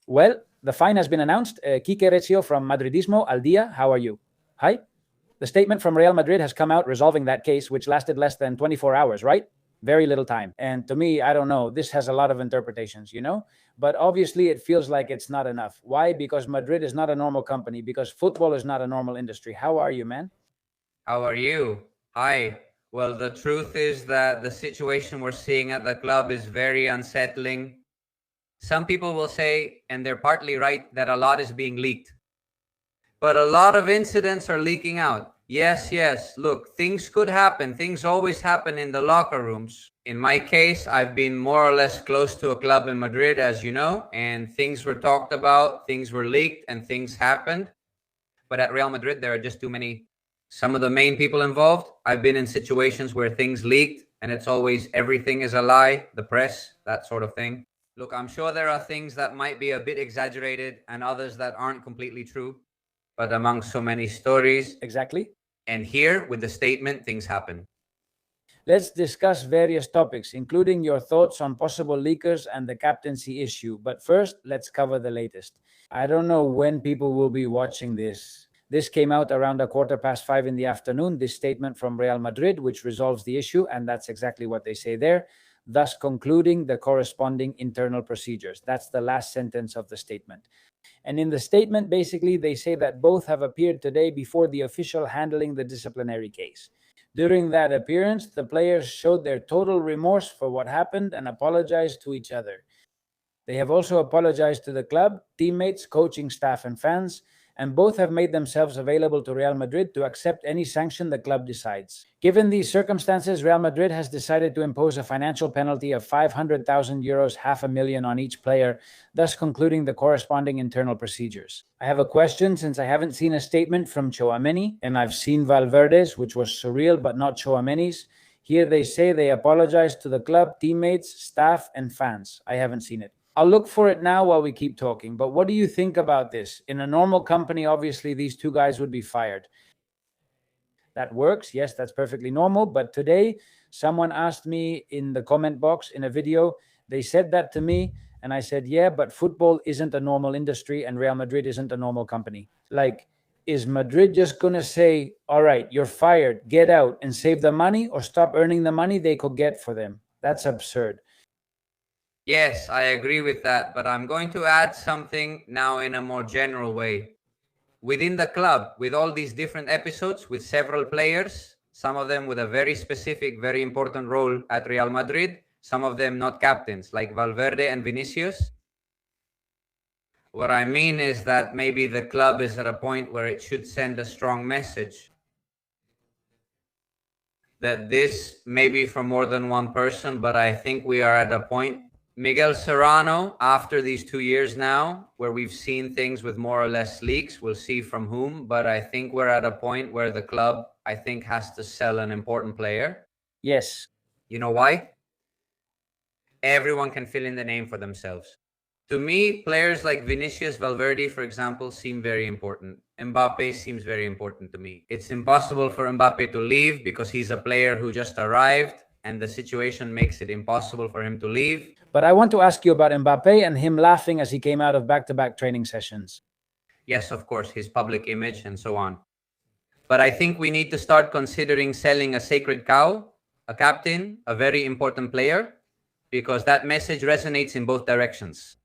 Well, the fine has been announced. Quique Rezio from Madridismo Al Dia, how are you? Hi. The statement from Real Madrid has come out resolving that case, which lasted less than 24 hours, right? Very little time. And to me, I don't know, this has a lot of interpretations, you know? But obviously, it feels like it's not enough. Why? Because Madrid is not a normal company, because football is not a normal industry. How are you, man? How are you? Hi. Well, the truth is that the situation we're seeing at the club is very unsettling. Some people will say, and they're partly right, that a lot is being leaked. But a lot of incidents are leaking out. Yes, yes. Look, things could happen. Things always happen in the locker rooms. In my case, I've been more or less close to a club in Madrid, as you know, and things were talked about, things were leaked, and things happened. But at Real Madrid, there are just too many. Some of the main people involved, I've been in situations where things leaked, and it's always everything is a lie, the press, that sort of thing. Look, I'm sure there are things that might be a bit exaggerated and others that aren't completely true. But among so many stories, Exactly. and here with the statement, things happen. Let's discuss various topics, including your thoughts on possible leakers and the captaincy issue. But first, let's cover the latest. I don't know when people will be watching this. This came out around 5:15 in the afternoon, this statement from Real Madrid, which resolves the issue, and that's exactly what they say there, thus concluding the corresponding internal procedures. That's the last sentence of the statement. And in the statement, basically, they say that both have appeared today before the official handling the disciplinary case. During that appearance, the players showed their total remorse for what happened and apologized to each other. They have also apologized to the club, teammates, coaching staff, and fans, and both have made themselves available to Real Madrid to accept any sanction the club decides. Given these circumstances, Real Madrid has decided to impose a financial penalty of 500,000 euros, half a million on each player, thus concluding the corresponding internal procedures. I have a question since I haven't seen a statement from Tchouaméni, and I've seen Valverde's, which was surreal, but not Tchouaméni's. Here they say they apologize to the club, teammates, staff, and fans. I haven't seen it. I'll look for it now while we keep talking. But what do you think about this? In a normal company, obviously, these two guys would be fired. That works. Yes, that's perfectly normal. But today, someone asked me in the comment box in a video, they said that to me. And I said, yeah, but football isn't a normal industry and Real Madrid isn't a normal company. Like, is Madrid just going to say, all right, you're fired, get out and save the money, or stop earning the money they could get for them? That's absurd. Yes, I agree with that, but I'm going to add something now in a more general way. Within the club, with all these different episodes, with several players, some of them with a very specific, very important role at Real Madrid, some of them not captains, like Valverde and Vinicius. What I mean is that maybe the club is at a point where it should send a strong message that this may be for more than one person, but I think we are at a point. Miguel Serrano, after these 2 years now, where we've seen things with more or less leaks, we'll see from whom, but I think we're at a point where the club, I think, has to sell an important player. Yes. You know why? Everyone can fill in the name for themselves. To me, players like Vinicius, Valverde, for example, seem very important. Mbappe seems very important to me. It's impossible for Mbappe to leave because he's a player who just arrived and the situation makes it impossible for him to leave. But I want to ask you about Mbappe and him laughing as he came out of back-to-back training sessions. Yes, of course, his public image and so on. But I think we need to start considering selling a sacred cow, a captain, a very important player, because that message resonates in both directions.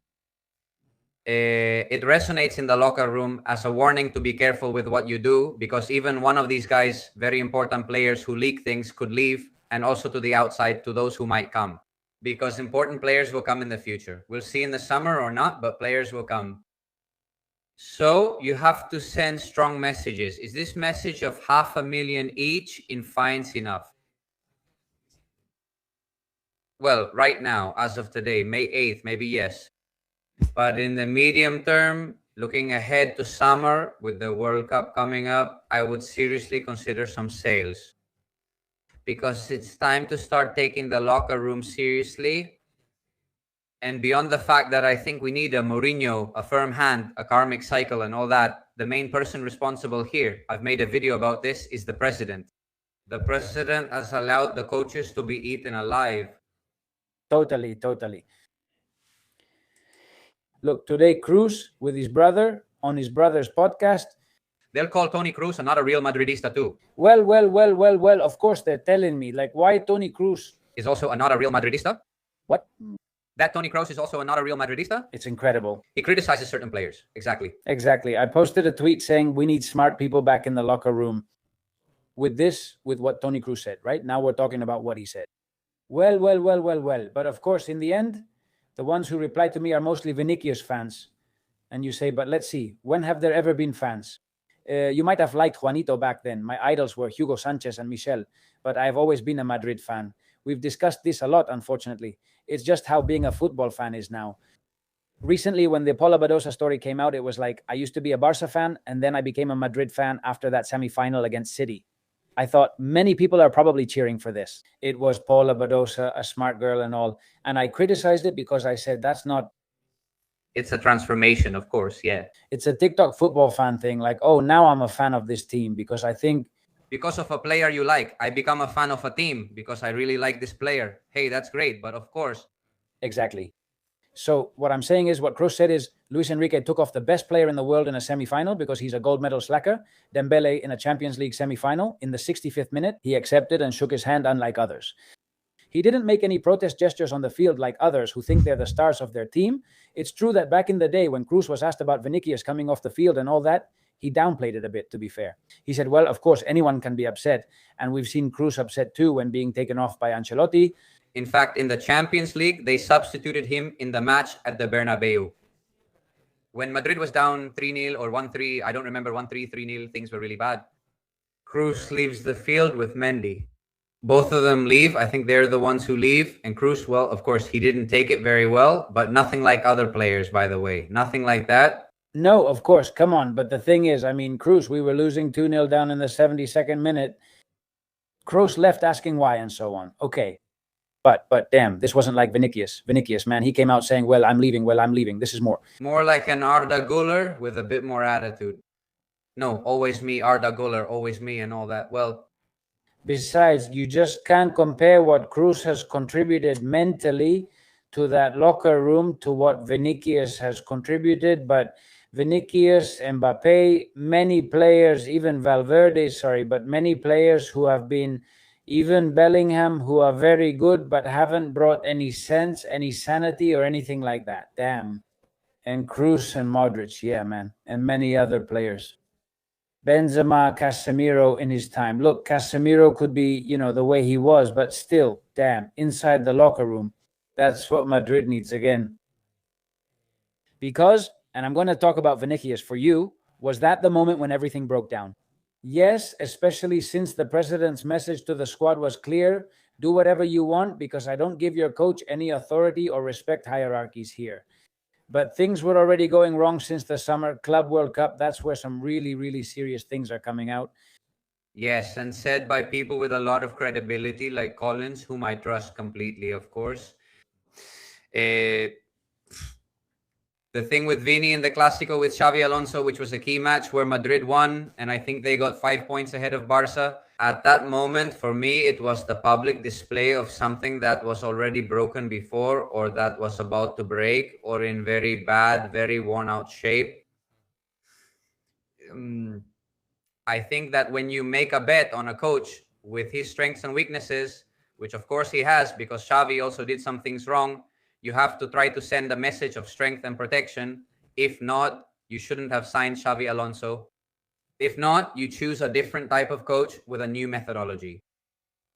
It resonates in the locker room as a warning to be careful with what you do, because even one of these guys, very important players who leak things, could leave, and also to the outside, to those who might come, because important players will come in the future. We'll see in the summer or not, but players will come. So you have to send strong messages. Is this message of 500,000 each in fines enough? Well, right now, as of today, May 8th, maybe yes. But in the medium term, looking ahead to summer with the World Cup coming up, I would seriously consider some sales, because it's time to start taking the locker room seriously. And beyond the fact that I think we need a Mourinho, a firm hand, a karmic cycle, and all that, the main person responsible here, I've made a video about this, is the president. The president has allowed the coaches to be eaten alive. Totally, totally. Look, today Kroos with his brother on his brother's podcast. They'll call Tony Kroos not a real Madridista too. Well. Of course, they're telling me, like, why Tony Kroos is also not a real Madridista. What? That Tony Kroos is also not a real Madridista. It's incredible. He criticizes certain players. Exactly. Exactly. I posted a tweet saying we need smart people back in the locker room. With what Tony Kroos said, right? Now we're talking about what he said. Well. But of course, in the end, the ones who reply to me are mostly Vinicius fans. And you say, but let's see, when have there ever been fans? You might have liked Juanito back then. My idols were Hugo Sanchez and Michel, but I've always been a Madrid fan. We've discussed this a lot, unfortunately. It's just how being a football fan is now. Recently, when the Paula Badosa story came out, it was like, I used to be a Barca fan, and then I became a Madrid fan after that semi-final against City. I thought many people are probably cheering for this. It was Paula Badosa, a smart girl and all. And I criticized it because I said, that's not... It's a transformation, of course, yeah. It's a TikTok football fan thing. Like, oh, now I'm a fan of this team because I think... Because of a player you like. I become a fan of a team because I really like this player. Hey, that's great. But of course... Exactly. So what I'm saying is, what Kroos said is, Luis Enrique took off the best player in the world in a semi-final because he's a gold medal slacker. Dembele in a Champions League semi-final. In the 65th minute, he accepted and shook his hand, unlike others. He didn't make any protest gestures on the field like others who think they're the stars of their team. It's true that back in the day when Kroos was asked about Vinicius coming off the field and all that, he downplayed it a bit, to be fair. He said, well, of course, anyone can be upset. And we've seen Kroos upset too when being taken off by Ancelotti. In fact, in the Champions League, they substituted him in the match at the Bernabeu. When Madrid was down 3-0 or 1-3, I don't remember, 1-3, 3-0, things were really bad. Kroos leaves the field with Mendy. Both of them leave. I think they're the ones who leave. And Kroos, well, of course, he didn't take it very well, but nothing like other players, by the way. Nothing like that. No, of course, come on. But the thing is, I mean, Kroos, we were losing 2-0 down in the 72nd minute. Kroos left asking why and so on. Okay. But damn, this wasn't like Vinicius. Vinicius, man, he came out saying, well, I'm leaving. This is more. More like an Arda Güler with a bit more attitude. No, always me, Arda Güler, always me and all that. Well, besides, you just can't compare what Kroos has contributed mentally to that locker room to what Vinicius has contributed. But Vinicius, Mbappe, many players, even Valverde, but many players who have been... Even Bellingham, who are very good, but haven't brought any sense, any sanity, or anything like that. Damn. And Kroos and Modric, yeah, man. And many other players. Benzema, Casemiro in his time. Look, Casemiro could be, the way he was, but still, damn, inside the locker room. That's what Madrid needs again. Because, and I'm going to talk about Vinicius for you, was that the moment when everything broke down? Yes, especially since the president's message to the squad was clear. Do whatever you want because I don't give your coach any authority or respect hierarchies here. But things were already going wrong since the Summer Club World Cup. That's where some really, really serious things are coming out. Yes, and said by people with a lot of credibility like Collins, whom I trust completely, of course. The thing with Vini in the Clásico with Xavi Alonso, which was a key match where Madrid won, and I think they got 5 points ahead of Barca. At that moment, for me, it was the public display of something that was already broken before or that was about to break or in very bad, very worn-out shape. I think that when you make a bet on a coach with his strengths and weaknesses, which of course he has because Xavi also did some things wrong, you have to try to send a message of strength and protection. If not, you shouldn't have signed Xavi Alonso. If not, you choose a different type of coach with a new methodology.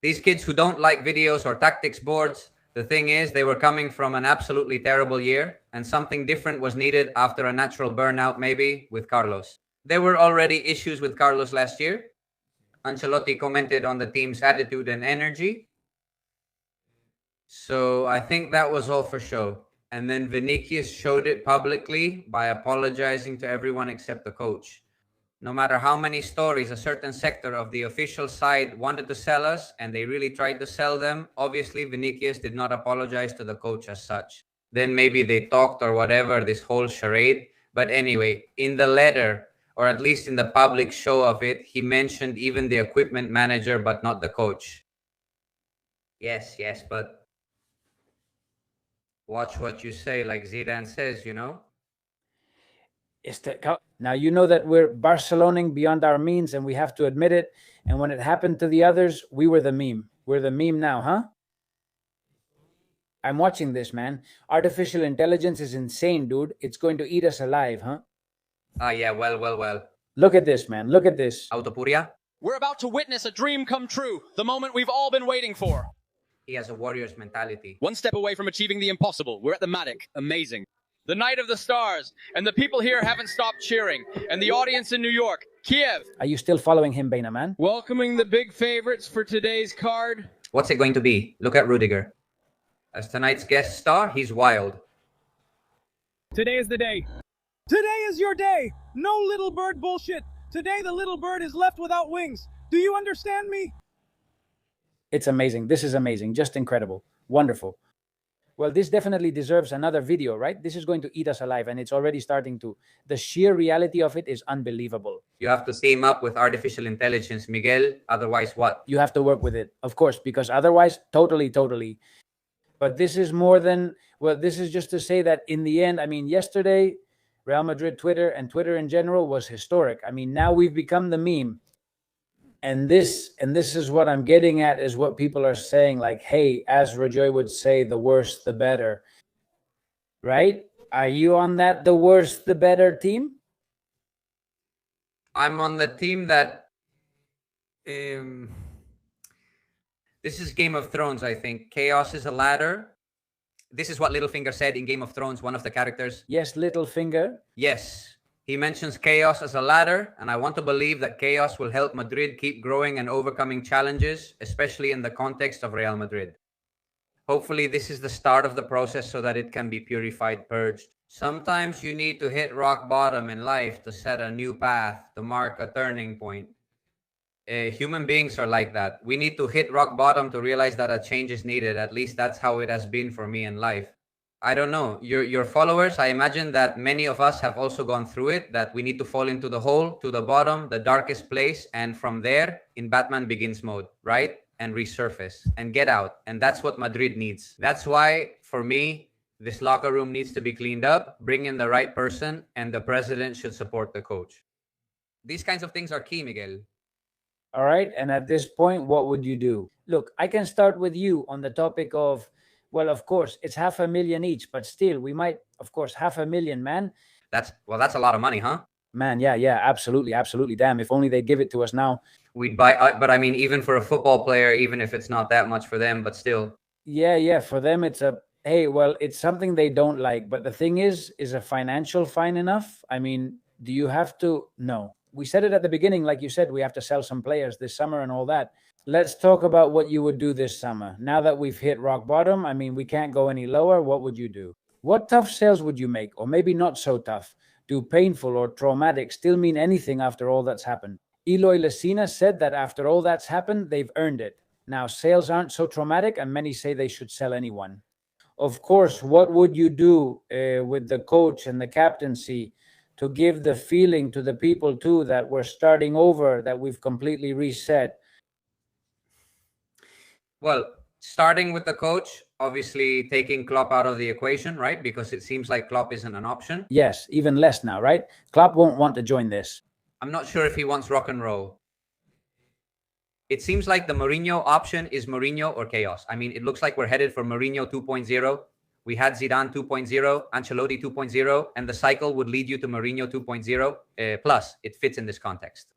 These kids who don't like videos or tactics boards, the thing is they were coming from an absolutely terrible year and something different was needed after a natural burnout maybe with Carlos. There were already issues with Carlos last year. Ancelotti commented on the team's attitude and energy. So I think that was all for show. And then Vinicius showed it publicly by apologizing to everyone except the coach. No matter how many stories a certain sector of the official side wanted to sell us, and they really tried to sell them, obviously Vinicius did not apologize to the coach as such. Then maybe they talked or whatever, this whole charade. But anyway, in the letter, or at least in the public show of it, he mentioned even the equipment manager, but not the coach. Yes, but watch what you say, like Zidane says, Now, you know that we're Barceloning beyond our means, and we have to admit it. And when it happened to the others, we were the meme. We're the meme now, huh? I'm watching this, man. Artificial intelligence is insane, dude. It's going to eat us alive, huh? Yeah, well. Look at this, man. Look at this. Autopuria? We're about to witness a dream come true, the moment we've all been waiting for. He has a warrior's mentality. One step away from achieving the impossible. We're at the Matic. Amazing. The night of the stars. And the people here haven't stopped cheering. And the audience in New York, Kiev. Are you still following him, Baina, man? Welcoming the big favorites for today's card. What's it going to be? Look at Rudiger. As tonight's guest star, he's wild. Today is the day. Today is your day. No little bird bullshit. Today the little bird is left without wings. Do you understand me? It's amazing. This is amazing. Just incredible. Wonderful. Well, this definitely deserves another video, right? This is going to eat us alive, and it's already starting to. The sheer reality of it is unbelievable. You have to team up with artificial intelligence, Miguel. Otherwise, what? You have to work with it, of course, because otherwise, totally. But this is more than, well, this is just to say that in the end, I mean, yesterday, Real Madrid Twitter and Twitter in general was historic. I mean, now we've become the meme. And this is what I'm getting at, is what people are saying, like, hey, as Rajoy would say, the worse, the better. Right? Are you on that the worse, the better team? I'm on the team that... this is Game of Thrones, I think. Chaos is a ladder. This is what Littlefinger said in Game of Thrones, one of the characters. Yes, Littlefinger. Yes. He mentions chaos as a ladder, and I want to believe that chaos will help Madrid keep growing and overcoming challenges, especially in the context of Real Madrid. Hopefully, this is the start of the process so that it can be purified, purged. Sometimes you need to hit rock bottom in life to set a new path, to mark a turning point. Human beings are like that. We need to hit rock bottom to realize that a change is needed. At least that's how it has been for me in life. I don't know. Your followers, I imagine that many of us have also gone through it, that we need to fall into the hole, to the bottom, the darkest place, and from there, in Batman Begins mode, right? And resurface and get out. And that's what Madrid needs. That's why, for me, this locker room needs to be cleaned up, bring in the right person, and the president should support the coach. These kinds of things are key, Miguel. All right. And at this point, what would you do? Look, I can start with you on the topic of, well, of course, it's 500,000 each, but still, we might, of course, 500,000, man. That's a lot of money, huh? Man, yeah, absolutely. Damn, if only they'd give it to us now. We'd buy, but I mean, even for a football player, even if it's not that much for them, but still. Yeah, for them, it's it's something they don't like. But the thing is a financial fine enough? I mean, do you have to? No. We said it at the beginning, like you said, we have to sell some players this summer and all that. Let's talk about what you would do this summer. Now that we've hit rock bottom, I mean, we can't go any lower. What would you do? What tough sales would you make? Or maybe not so tough. Do painful or traumatic still mean anything after all that's happened? Eloy Lacina said that after all that's happened, they've earned it. Now, sales aren't so traumatic, and many say they should sell anyone. Of course, what would you do with the coach and the captaincy to give the feeling to the people, too, that we're starting over, that we've completely reset? Well, starting with the coach, obviously taking Klopp out of the equation, right? Because it seems like Klopp isn't an option. Yes, even less now, right? Klopp won't want to join this. I'm not sure if he wants rock and roll. It seems like the Mourinho option is Mourinho or chaos. I mean, it looks like we're headed for Mourinho 2.0. We had Zidane 2.0, Ancelotti 2.0, and the cycle would lead you to Mourinho 2.0. Plus, it fits in this context.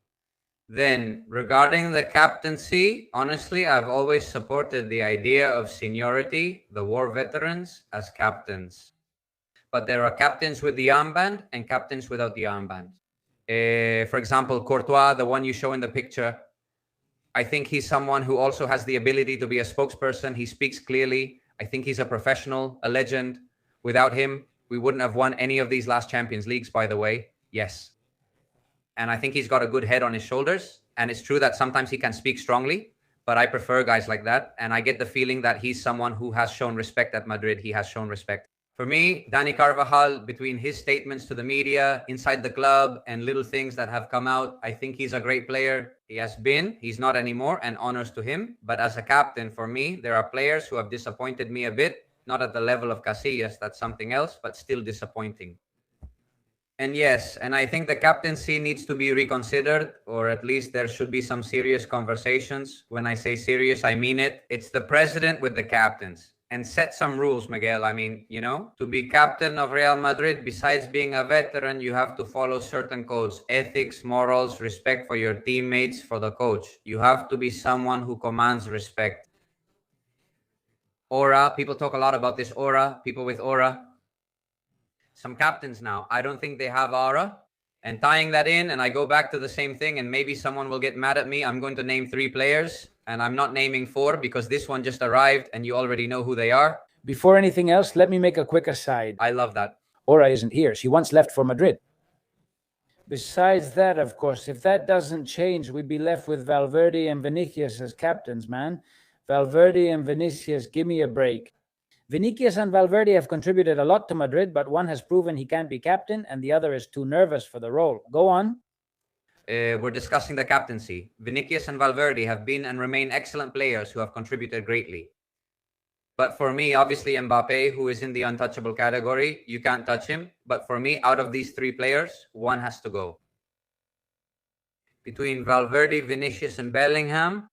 Then, regarding the captaincy, honestly, I've always supported the idea of seniority, the war veterans, as captains. But there are captains with the armband and captains without the armband. For example, Courtois, the one you show in the picture, I think he's someone who also has the ability to be a spokesperson. He speaks clearly. I think he's a professional, a legend. Without him, we wouldn't have won any of these last Champions Leagues, by the way. Yes. And I think he's got a good head on his shoulders. And it's true that sometimes he can speak strongly, but I prefer guys like that. And I get the feeling that he's someone who has shown respect at Madrid. He has shown respect. For me, Dani Carvajal, between his statements to the media, inside the club, and little things that have come out, I think he's a great player. He has been. He's not anymore, and honors to him. But as a captain, for me, there are players who have disappointed me a bit. Not at the level of Casillas, that's something else, but still disappointing. And yes, and I think the captaincy needs to be reconsidered, or at least there should be some serious conversations. When I say serious, I mean it. It's the president with the captains. And set some rules, Miguel. I mean, to be captain of Real Madrid, besides being a veteran, you have to follow certain codes: ethics, morals, respect for your teammates, for the coach. You have to be someone who commands respect. Aura, people talk a lot about this aura, people with aura. Some captains now, I don't think they have aura. And tying that in, and I go back to the same thing, and maybe someone will get mad at me. I'm going to name 3 players, and I'm not naming 4 because this one just arrived and you already know who they are. Before anything else, let me make a quick aside. I love that. Aura isn't here. She once left for Madrid. Besides that, of course, if that doesn't change, we'd be left with Valverde and Vinicius as captains, man. Valverde and Vinicius, give me a break. Vinicius and Valverde have contributed a lot to Madrid, but one has proven he can't be captain and the other is too nervous for the role. Go on. We're discussing the captaincy. Vinicius and Valverde have been and remain excellent players who have contributed greatly. But for me, obviously Mbappe, who is in the untouchable category, you can't touch him. But for me, out of these 3 players, one has to go. Between Valverde, Vinicius, and Bellingham,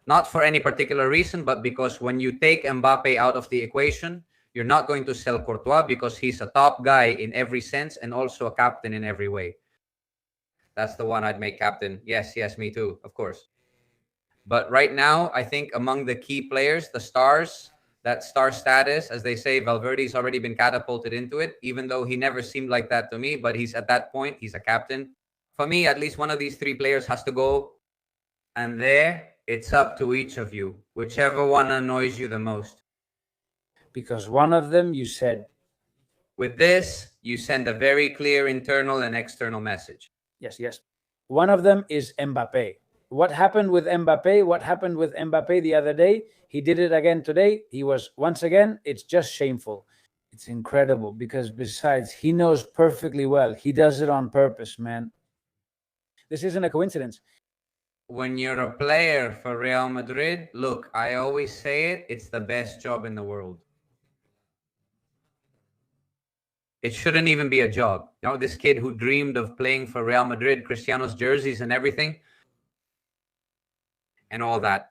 not for any particular reason, but because when you take Mbappe out of the equation, you're not going to sell Courtois because he's a top guy in every sense and also a captain in every way. That's the one I'd make captain. Yes, me too, of course. But right now, I think among the key players, the stars, that star status, as they say, Valverde's already been catapulted into it, even though he never seemed like that to me, but he's at that point, he's a captain. For me, at least one of these 3 players has to go. And there, it's up to each of you, whichever one annoys you the most. Because one of them, you said. With this, you send a very clear internal and external message. Yes. One of them is Mbappe. What happened with Mbappe? What happened with Mbappe the other day? He did it again today. He was, once again, it's just shameful. It's incredible because besides, he knows perfectly well. He does it on purpose, man. This isn't a coincidence. When you're a player for Real Madrid, look, I always say it, it's the best job in the world. It shouldn't even be a job. This kid who dreamed of playing for Real Madrid, Cristiano's jerseys and everything, and all that.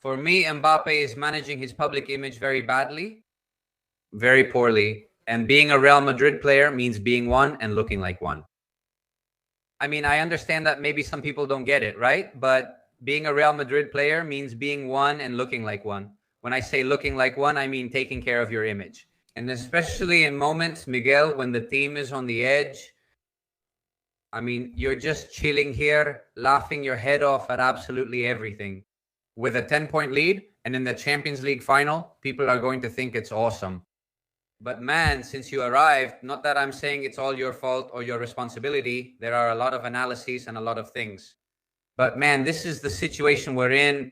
For me, Mbappe is managing his public image very badly, very poorly. And being a Real Madrid player means being one and looking like one. I mean, I understand that maybe some people don't get it, right? But being a Real Madrid player means being one and looking like one. When I say looking like one, I mean taking care of your image. And especially in moments, Miguel, when the team is on the edge, I mean, you're just chilling here, laughing your head off at absolutely everything. With a 10-point lead and in the Champions League final, people are going to think it's awesome. But man, since you arrived, not that I'm saying it's all your fault or your responsibility. There are a lot of analyses and a lot of things. But man, this is the situation we're in.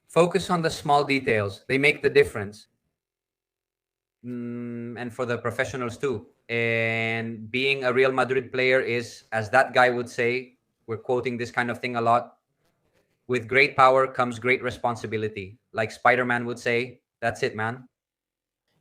Focus on the small details. They make the difference. And for the professionals too. And being a Real Madrid player is, as that guy would say, we're quoting this kind of thing a lot, with great power comes great responsibility. Like Spider-Man would say, that's it, man.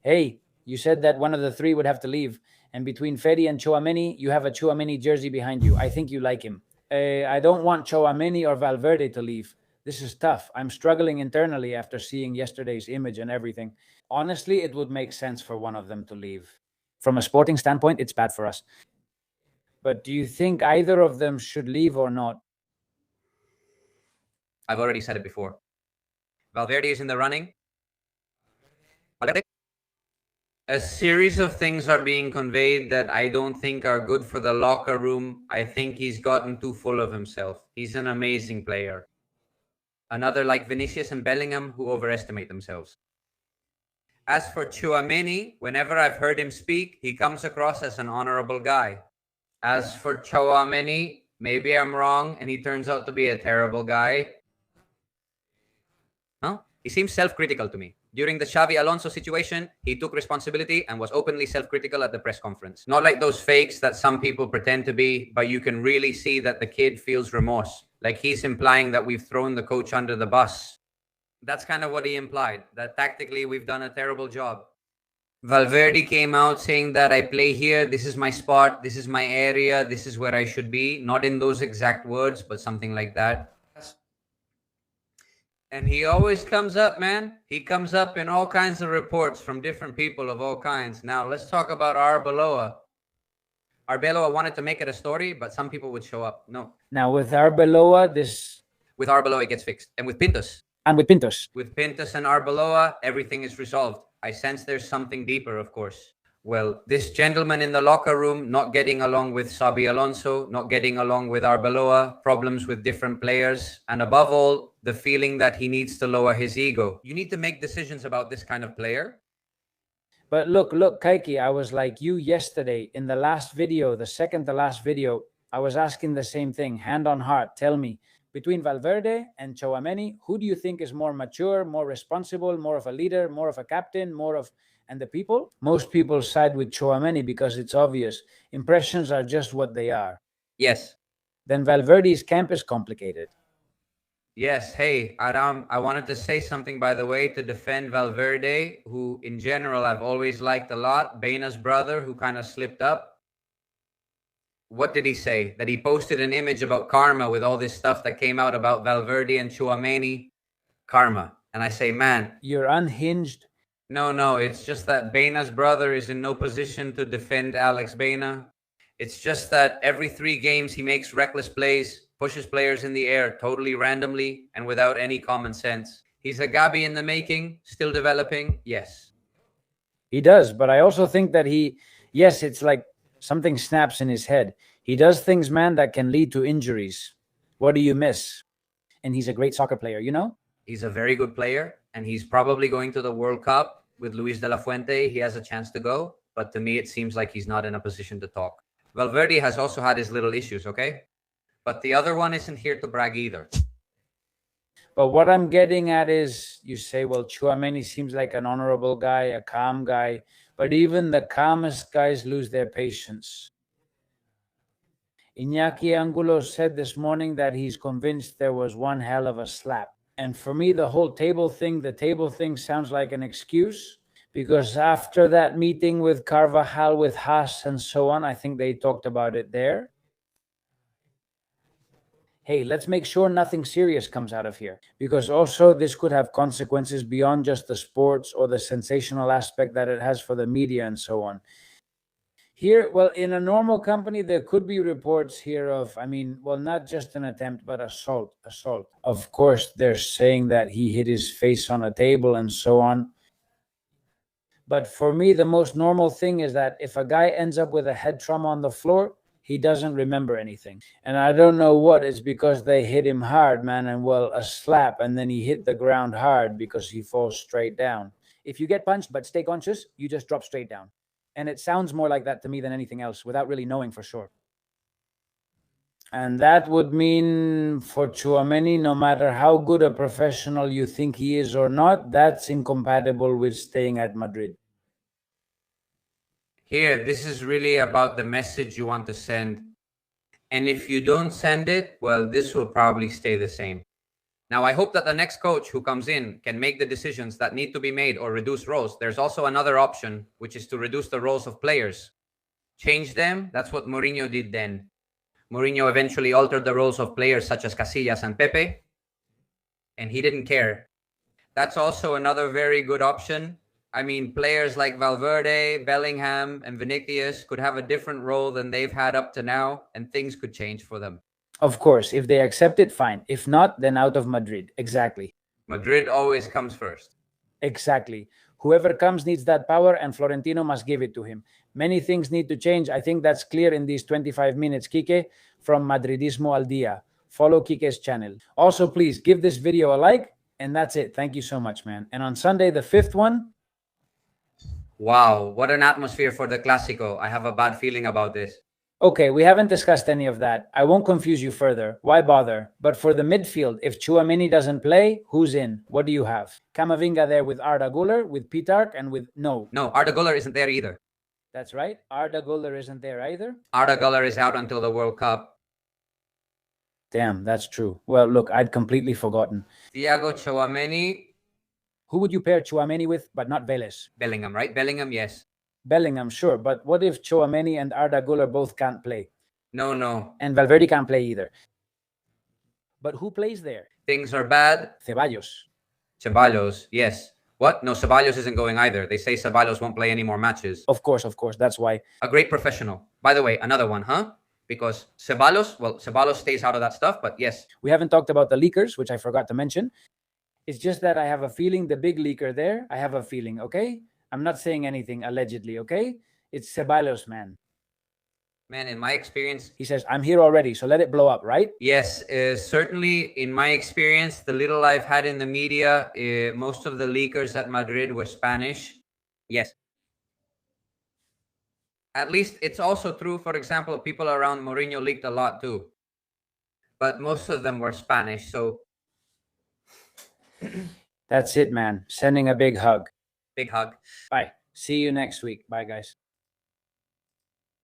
Hey, you said that one of the 3 would have to leave. And between Fede and Tchouaméni, you have a Tchouaméni jersey behind you. I think you like him. I don't want Tchouaméni or Valverde to leave. This is tough. I'm struggling internally after seeing yesterday's image and everything. Honestly, it would make sense for one of them to leave. From a sporting standpoint, it's bad for us. But do you think either of them should leave or not? I've already said it before. Valverde is in the running. A series of things are being conveyed that I don't think are good for the locker room. I think he's gotten too full of himself. He's an amazing player. Another like Vinicius and Bellingham who overestimate themselves. As for Tchouaméni, whenever I've heard him speak, he comes across as an honorable guy. As for Tchouaméni, maybe I'm wrong and he turns out to be a terrible guy. No, he seems self-critical to me. During the Xavi Alonso situation, he took responsibility and was openly self-critical at the press conference. Not like those fakes that some people pretend to be, but you can really see that the kid feels remorse. Like he's implying that we've thrown the coach under the bus. That's kind of what he implied, that tactically we've done a terrible job. Valverde came out saying that I play here, this is my spot, this is my area, this is where I should be. Not in those exact words, but something like that. And he always comes up, man. He comes up in all kinds of reports from different people of all kinds. Now, let's talk about Arbeloa. Arbeloa wanted to make it a story, but some people would show up. No. Now with Arbeloa, With Arbeloa, it gets fixed. And with Pintos. With Pintos and Arbeloa, everything is resolved. I sense there's something deeper, of course. Well, this gentleman in the locker room not getting along with Xabi Alonso, not getting along with Arbeloa, problems with different players, and above all, the feeling that he needs to lower his ego. You need to make decisions about this kind of player. But look, Kaiki, I was like you yesterday in the last video, the second to last video, I was asking the same thing, hand on heart, tell me, between Valverde and Tchouaméni, who do you think is more mature, more responsible, more of a leader, more of a captain, and the people? Most people side with Tchouaméni because it's obvious. Impressions are just what they are. Yes. Then Valverde's camp is complicated. Yes. Hey, Aram, I wanted to say something, by the way, to defend Valverde, who in general I've always liked a lot. Bena's brother, who kind of slipped up. What did he say? That he posted an image about karma with all this stuff that came out about Valverde and Tchouaméni. Karma. And I say, man. You're unhinged. No. It's just that Bena's brother is in no position to defend Alex Bena. It's just that every 3 games he makes reckless plays, pushes players in the air totally randomly and without any common sense. He's a Gabi in the making, still developing, yes. He does, but I also think that yes, it's like something snaps in his head. He does things, man, that can lead to injuries. What do you miss? And he's a great soccer player, you know? He's a very good player, and he's probably going to the World Cup with Luis de la Fuente. He has a chance to go, but to me it seems like he's not in a position to talk. Valverde has also had his little issues, okay? But the other one isn't here to brag either. But what I'm getting at is, you say, well, Tchouaméni seems like an honorable guy, a calm guy, but even the calmest guys lose their patience. Iñaki Angulo said this morning that he's convinced there was one hell of a slap. And for me, the table thing sounds like an excuse, because after that meeting with Carvajal, with Haas and so on, I think they talked about it there. Hey, let's make sure nothing serious comes out of here, because also this could have consequences beyond just the sports or the sensational aspect that it has for the media and so on. Here, well, in a normal company, there could be reports here of, not just an attempt, but assault. Of course, they're saying that he hit his face on a table and so on. But for me, the most normal thing is that if a guy ends up with a head trauma on the floor, he doesn't remember anything. And I don't know what, it's because they hit him hard, man, and a slap, and then he hit the ground hard because he falls straight down. If you get punched but stay conscious, you just drop straight down. And it sounds more like that to me than anything else, without really knowing for sure. And that would mean for Tchouaméni, no matter how good a professional you think he is or not, that's incompatible with staying at Madrid. Here, this is really about the message you want to send. And if you don't send it, well, this will probably stay the same. Now, I hope that the next coach who comes in can make the decisions that need to be made or reduce roles. There's also another option, which is to reduce the roles of players. Change them. That's what Mourinho did then. Mourinho eventually altered the roles of players such as Casillas and Pepe, and he didn't care. That's also another very good option. Players like Valverde, Bellingham, and Vinicius could have a different role than they've had up to now, and things could change for them. Of course, if they accept it, fine. If not, then out of Madrid. Exactly. Madrid always comes first. Exactly. Whoever comes needs that power, and Florentino must give it to him. Many things need to change. I think that's clear in these 25 minutes, Kike, from Madridismo al Dia. Follow Kike's channel. Also, please give this video a like, and that's it. Thank you so much, man. And on Sunday, the 5th one. Wow, what an atmosphere for the Clásico. I have a bad feeling about this. Okay, we haven't discussed any of that. I won't confuse you further. Why bother? But for the midfield, if Tchouaméni doesn't play, who's in? What do you have? Camavinga there with Arda Güler, with Pitark, and with... No, Arda Güler isn't there either. That's right. Arda Güler isn't there either. Arda Güler is out until the World Cup. Damn, that's true. Well, look, I'd completely forgotten. Thiago Tchouaméni. Who would you pair Tchouaméni with, but not Vélez? Bellingham, right? Bellingham, yes. Bellingham, sure, but what if Tchouaméni and Arda Güler both can't play? No. And Valverde can't play either. But who plays there? Things are bad. Ceballos. Ceballos, yes. What? No, Ceballos isn't going either. They say Ceballos won't play any more matches. Of course. That's why. A great professional. By the way, another one, huh? Because Ceballos stays out of that stuff, but yes. We haven't talked about the leakers, which I forgot to mention. It's just that I have a feeling the big leaker there, I have a feeling, okay? I'm not saying anything allegedly, okay? It's Ceballos, man. Man, in my experience... He says, I'm here already, so let it blow up, right? Yes, certainly in my experience, the little I've had in the media, most of the leakers at Madrid were Spanish. Yes. At least it's also true, for example, people around Mourinho leaked a lot too. But most of them were Spanish, so... That's it, man. Sending a big hug. Big hug. Bye. See you next week. Bye, guys.